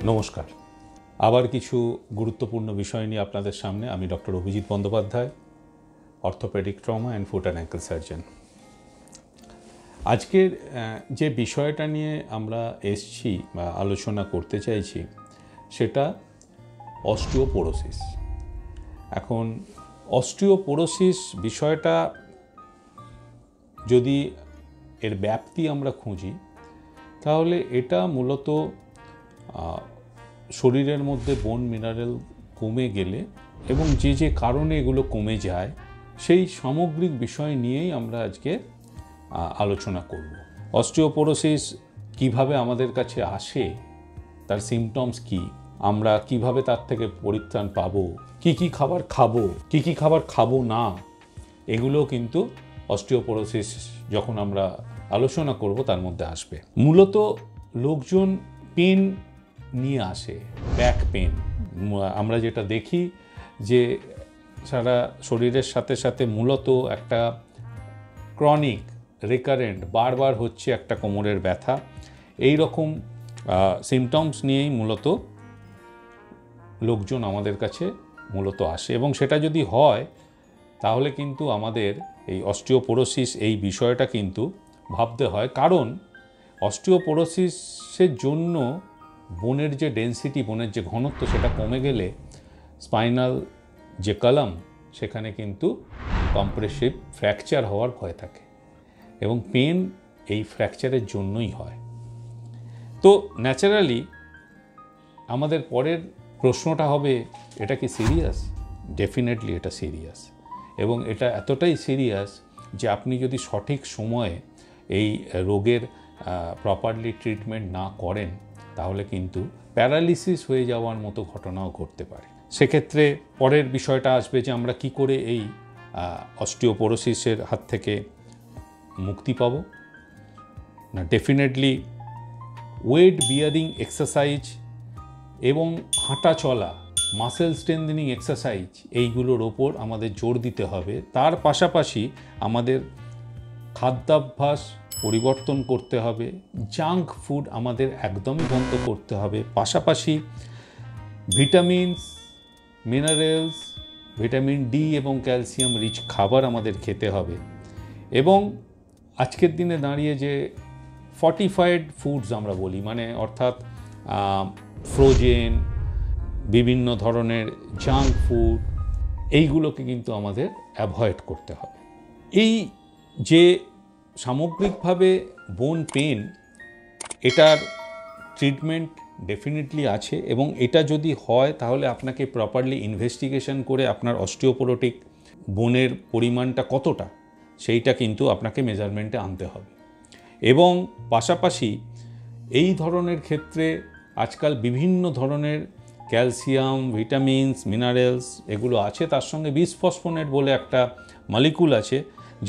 নমস্কার। আবার কিছু গুরুত্বপূর্ণ বিষয় নিয়ে আপনাদের সামনে আমি doctor Abhijit Bandyopadhyay, orthopaedic trauma and foot and ankle surgeon. আজকের যে বিষয়টা নিয়ে আমরা এসছি বা আলোচনা করতে চাইছি সেটা অস্টিওপোরোসিস। এখন অস্টিওপোরোসিস বিষয়টা যদি এর ব্যাপ্তি আমরা খুঁজি তাহলে এটা মূলত শরীরের মধ্যে বোন মিনারেল কমে গেলে এবং যে যে কারণে এগুলো কমে যায় সেই সামগ্রিক বিষয় নিয়েই আমরা আজকে আলোচনা করব। অস্টিওপোরোসিস কিভাবে আমাদের কাছে আসে, তার সিমটমস কি, আমরা কিভাবে তার থেকে পরিত্রাণ পাবো, কি কি খাবার খাবো, কি কি খাবার খাবো না, এগুলো কিন্তু অস্টিওপোরোসিস যখন আমরা আলোচনা করব তার মধ্যে আসবে। মূলত লোকজন পেন নিয়ে আসে, ব্যাক পেন। আমরা যেটা দেখি যে সারা শরীরের সাথে সাথে মূলত একটা ক্রনিক রিকারেন্ট বারবার হচ্ছে একটা কোমরের ব্যথা, এই রকম সিমটমস নিয়েই মূলত লোকজন আমাদের কাছে মূলত আসে। এবং সেটা যদি হয় তাহলে কিন্তু আমাদের এই অস্টিওপোরোসিস এই বিষয়টা কিন্তু ভাবতে হয়, কারণ অস্টিওপোরোসিসের জন্য বোনের যে ডেন্সিটি, বোনের যে ঘনত্ব সেটা কমে গেলে স্পাইনাল যে কলাম সেখানে কিন্তু কম্প্রেসিভ ফ্র্যাকচার হওয়ার ভয় থাকে এবং পেন এই ফ্র্যাকচারের জন্যই হয়। তো ন্যাচারালি আমাদের পরের প্রশ্নটা হবে, এটা কি সিরিয়াস? ডেফিনেটলি এটা সিরিয়াস, এবং এটা এতটাই সিরিয়াস যে আপনি যদি সঠিক সময়ে এই রোগের প্রপারলি ট্রিটমেন্ট না করেন তাহলে কিন্তু প্যারালিসিস হয়ে যাওয়ার মতো ঘটনাও ঘটতে পারে। সেক্ষেত্রে পরের বিষয়টা আসবে যে আমরা কি করে এই অস্টিওপোরোসিসের হাত থেকে মুক্তি পাব। না, ডেফিনেটলি ওয়েট বিয়ারিং এক্সারসাইজ এবং হাঁটা চলা, মাসেল স্ট্রেংথেনিং এক্সারসাইজ, এইগুলোর ওপর আমাদের জোর দিতে হবে। তার পাশাপাশি আমাদের খাদ্যাভ্যাস পরিবর্তন করতে হবে, জাঙ্ক ফুড আমাদের একদমই বন্ধ করতে হবে। পাশাপাশি ভিটামিনস, মিনারেলস, ভিটামিন ডি এবং ক্যালসিয়াম রিচ খাবার আমাদের খেতে হবে। এবং আজকের দিনে দাঁড়িয়ে যে ফর্টিফাইড ফুডস আমরা বলি, মানে অর্থাৎ ফ্রোজেন, বিভিন্ন ধরনের জাঙ্ক ফুড, এইগুলোকে কিন্তু আমাদের অ্যাভয়েড করতে হবে। এই যে সামগ্রিকভাবে বোন পেন, এটার ট্রিটমেন্ট ডেফিনেটলি আছে, এবং এটা যদি হয় তাহলে আপনাকে প্রপারলি ইনভেস্টিগেশন করে আপনার অস্টিওপোরোটিক বোনের পরিমাণটা কতটা সেইটা কিন্তু আপনাকে মেজারমেন্টে আনতে হবে। এবং পাশাপাশি এই ধরনের ক্ষেত্রে আজকাল বিভিন্ন ধরনের ক্যালসিয়াম, ভিটামিনস, মিনারেলস এগুলো আছে, তার সঙ্গে বিসফসফোনেট বলে একটা মলিকুল আছে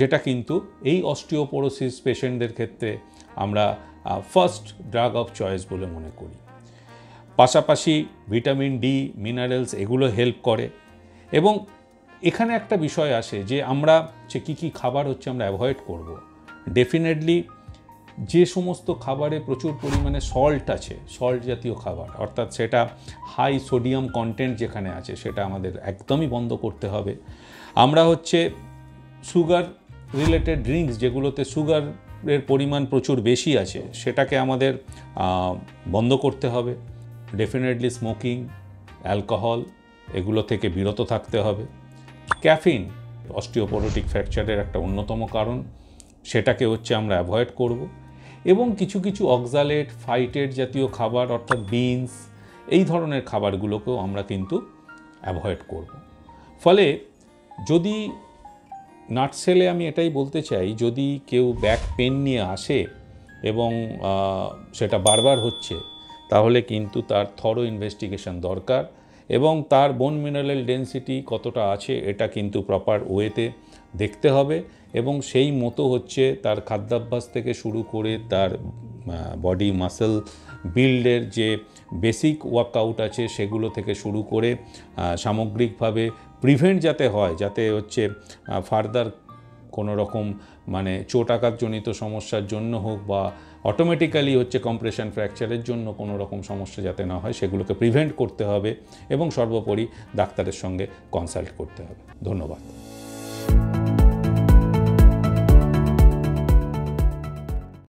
যেটা কিন্তু এই অস্টিওপোরোসিস পেশেন্টদের ক্ষেত্রে আমরা ফার্স্ট ড্রাগ অফ চয়েস বলে মনে করি। পাশাপাশি ভিটামিন ডি, মিনারেলস এগুলো হেল্প করে। এবং এখানে একটা বিষয় আসে যে আমরা যে কী কী খাবার হচ্ছে আমরা অ্যাভয়েড করব। ডেফিনেটলি যে সমস্ত খাবারে প্রচুর পরিমাণে সল্ট আছে, সল্ট জাতীয় খাবার, অর্থাৎ সেটা হাই সোডিয়াম কন্টেন্ট যেখানে আছে সেটা আমাদের একদমই বন্ধ করতে হবে। আমরা হচ্ছে সুগার রিলেটেড ড্রিঙ্কস, যেগুলোতে সুগারের পরিমাণ প্রচুর বেশি আছে, সেটাকে আমাদের বন্ধ করতে হবে। ডেফিনেটলি স্মোকিং, অ্যালকোহল এগুলো থেকে বিরত থাকতে হবে। ক্যাফিন অস্টিওপোরোটিক ফ্র্যাকচারের একটা অন্যতম কারণ, সেটাকে হচ্ছে আমরা অ্যাভয়েড করব। এবং কিছু কিছু অক্সালেট, ফাইটেট জাতীয় খাবার অর্থাৎ বিনস, এই ধরনের খাবারগুলোকেও আমরা কিন্তু অ্যাভয়েড করব। ফলে যদি নাটসেলে আমি এটাই বলতে চাই, যদি কেউ ব্যাক পেন নিয়ে আসে এবং সেটা বারবার হচ্ছে তাহলে কিন্তু তার থরো ইনভেস্টিগেশন দরকার, এবং তার বোন মিনারেল ডেন্সিটি কতটা আছে এটা কিন্তু প্রপার ওয়েতে দেখতে হবে। এবং সেই মতো হচ্ছে তার খাদ্যাভ্যাস থেকে শুরু করে তার বডি মাসেল বিল্ডের যে বেসিক ওয়ার্কআউট আছে সেগুলো থেকে শুরু করে সামগ্রিকভাবে প্রিভেন্ট যাতে হয়, যাতে হচ্ছে ফার্দার কোনো রকম মানে চোট আঘাতজনিত সমস্যার জন্য হোক বা অটোমেটিক্যালি হচ্ছে কম্প্রেশন ফ্র্যাকচারের জন্য কোনো রকম সমস্যা যাতে না হয় সেগুলোকে প্রিভেন্ট করতে হবে এবং সর্বোপরি ডাক্তারের সঙ্গে কনসাল্ট করতে হবে। ধন্যবাদ।